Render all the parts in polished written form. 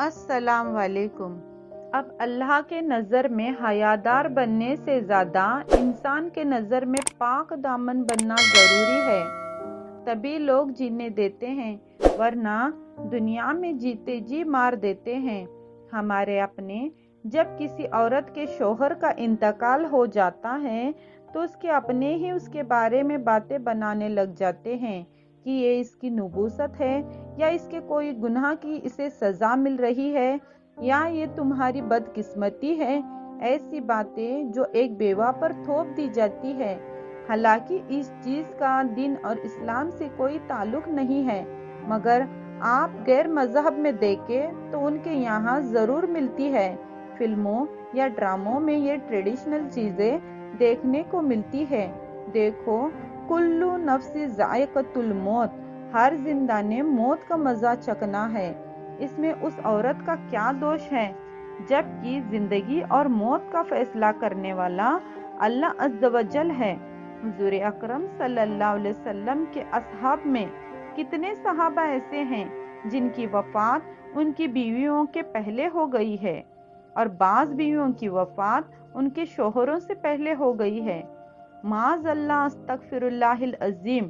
السلام علیکم۔ اب اللہ کے نظر میں حیادار بننے سے زیادہ انسان کے نظر میں پاک دامن بننا ضروری ہے، تبھی لوگ جینے دیتے ہیں، ورنہ دنیا میں جیتے جی مار دیتے ہیں۔ ہمارے اپنے جب کسی عورت کے شوہر کا انتقال ہو جاتا ہے تو اس کے اپنے ہی اس کے بارے میں باتیں بنانے لگ جاتے ہیں کہ یہ اس کی نبوست ہے، یا اس کے کوئی گناہ کی اسے سزا مل رہی ہے، یا یہ تمہاری بدقسمتی ہے۔ ایسی باتیں جو ایک بیوہ پر تھوپ دی جاتی ہے، حالانکہ اس چیز کا دین اور اسلام سے کوئی تعلق نہیں ہے، مگر آپ غیر مذہب میں دیکھیں تو ان کے یہاں ضرور ملتی ہے۔ فلموں یا ڈراموں میں یہ ٹریڈیشنل چیزیں دیکھنے کو ملتی ہے۔ دیکھو، کلو نفس ذائقۃ الموت، ہر زندہ نے موت کا مزہ چکھنا ہے۔ اس میں اس عورت کا کیا دوش ہے، جبکہ زندگی اور موت کا فیصلہ کرنے والا اللہ عز و جل ہے۔ حضور اکرم صلی اللہ علیہ وسلم کے اصحاب میں کتنے صحابہ ایسے ہیں جن کی وفات ان کی بیویوں کے پہلے ہو گئی ہے، اور بعض بیویوں کی وفات ان کے شوہروں سے پہلے ہو گئی ہے۔ معاذ اللہ، استغفر اللہ العظیم۔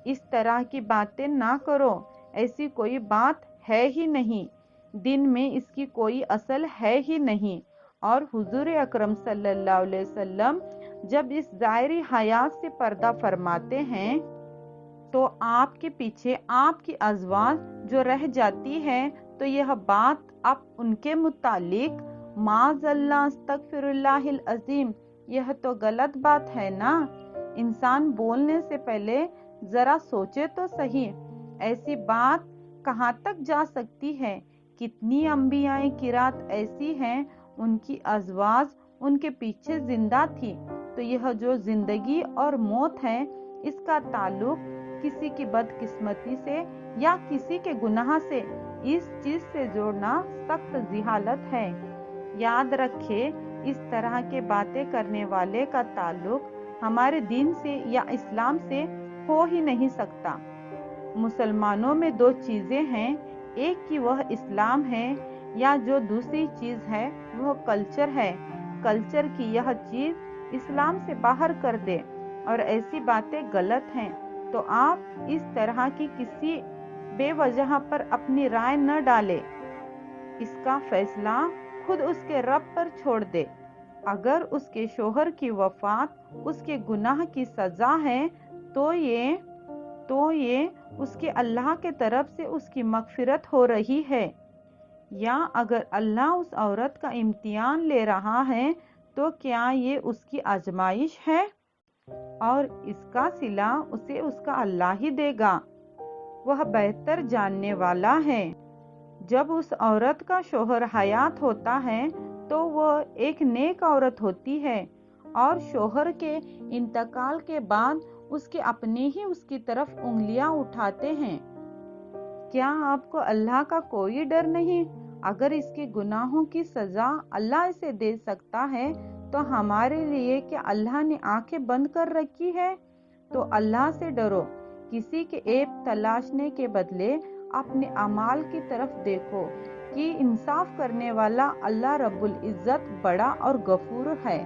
اس طرح کی باتیں نہ کرو، ایسی کوئی بات ہے ہی نہیں، دن میں اس کی کوئی اصل ہے ہی نہیں۔ اور حضور اکرم صلی اللہ علیہ وسلم جب اس ظاہری حیات سے پردہ فرماتے ہیں تو آپ کے پیچھے آپ کی ازواج جو رہ جاتی ہے، تو یہ بات اب ان کے متعلق معاذ اللہ، استغفر اللہ العظیم، یہ تو غلط بات ہے نا۔ انسان بولنے سے پہلے ذرا سوچے تو صحیح، ایسی بات کہاں تک جا سکتی ہے۔ کتنی انبیاء کرات ایسی ہیں ان کی ازواج ان کے پیچھے زندہ تھی، تو یہ جو زندگی اور موت ہے، اس کا تعلق کسی کی بدقسمتی سے یا کسی کے گناہ سے، اس چیز سے جوڑنا سخت جہالت ہے۔ یاد رکھے، اس طرح کے باتیں کرنے والے کا تعلق ہمارے دین سے یا اسلام سے ہو ہی نہیں سکتا۔ مسلمانوں میں دو چیزیں ہیں، ایک کی وہ اسلام ہے، یا جو دوسری چیز ہے وہ کلچر ہے۔ کلچر کی یہ چیز اسلام سے باہر کر دے اور ایسی باتیں غلط ہیں، تو آپ اس طرح کی کسی بے وجہ پر اپنی رائے نہ ڈالے، اس کا فیصلہ خود اس کے رب پر چھوڑ دے۔ اگر اس کے شوہر کی وفات اس کے گناہ کی سزا ہے تو یہ اس کے اللہ کے طرف سے اس کی مغفرت ہو رہی ہے، یا اگر اللہ اس عورت کا امتحان لے رہا ہے تو کیا یہ اس کی آزمائش ہے، اور اس کا صلہ اسے اس کا اللہ ہی دے گا، وہ بہتر جاننے والا ہے۔ جب اس عورت کا شوہر حیات ہوتا ہے تو وہ ایک نیک عورت ہوتی ہے، اور شوہر کے انتقال کے بعد اس کے اپنے ہی اس کی طرف انگلیاں اٹھاتے ہیں۔ کیا آپ کو اللہ کا کوئی ڈر نہیں؟ اگر اس کے گناہوں کی سزا اللہ اسے دے سکتا ہے تو ہمارے لیے کیا اللہ نے آنکھیں بند کر رکھی ہے؟ تو اللہ سے ڈرو، کسی کے عیب تلاشنے کے بدلے اپنے اعمال کی طرف دیکھو کہ انصاف کرنے والا اللہ رب العزت بڑا اور غفور ہے۔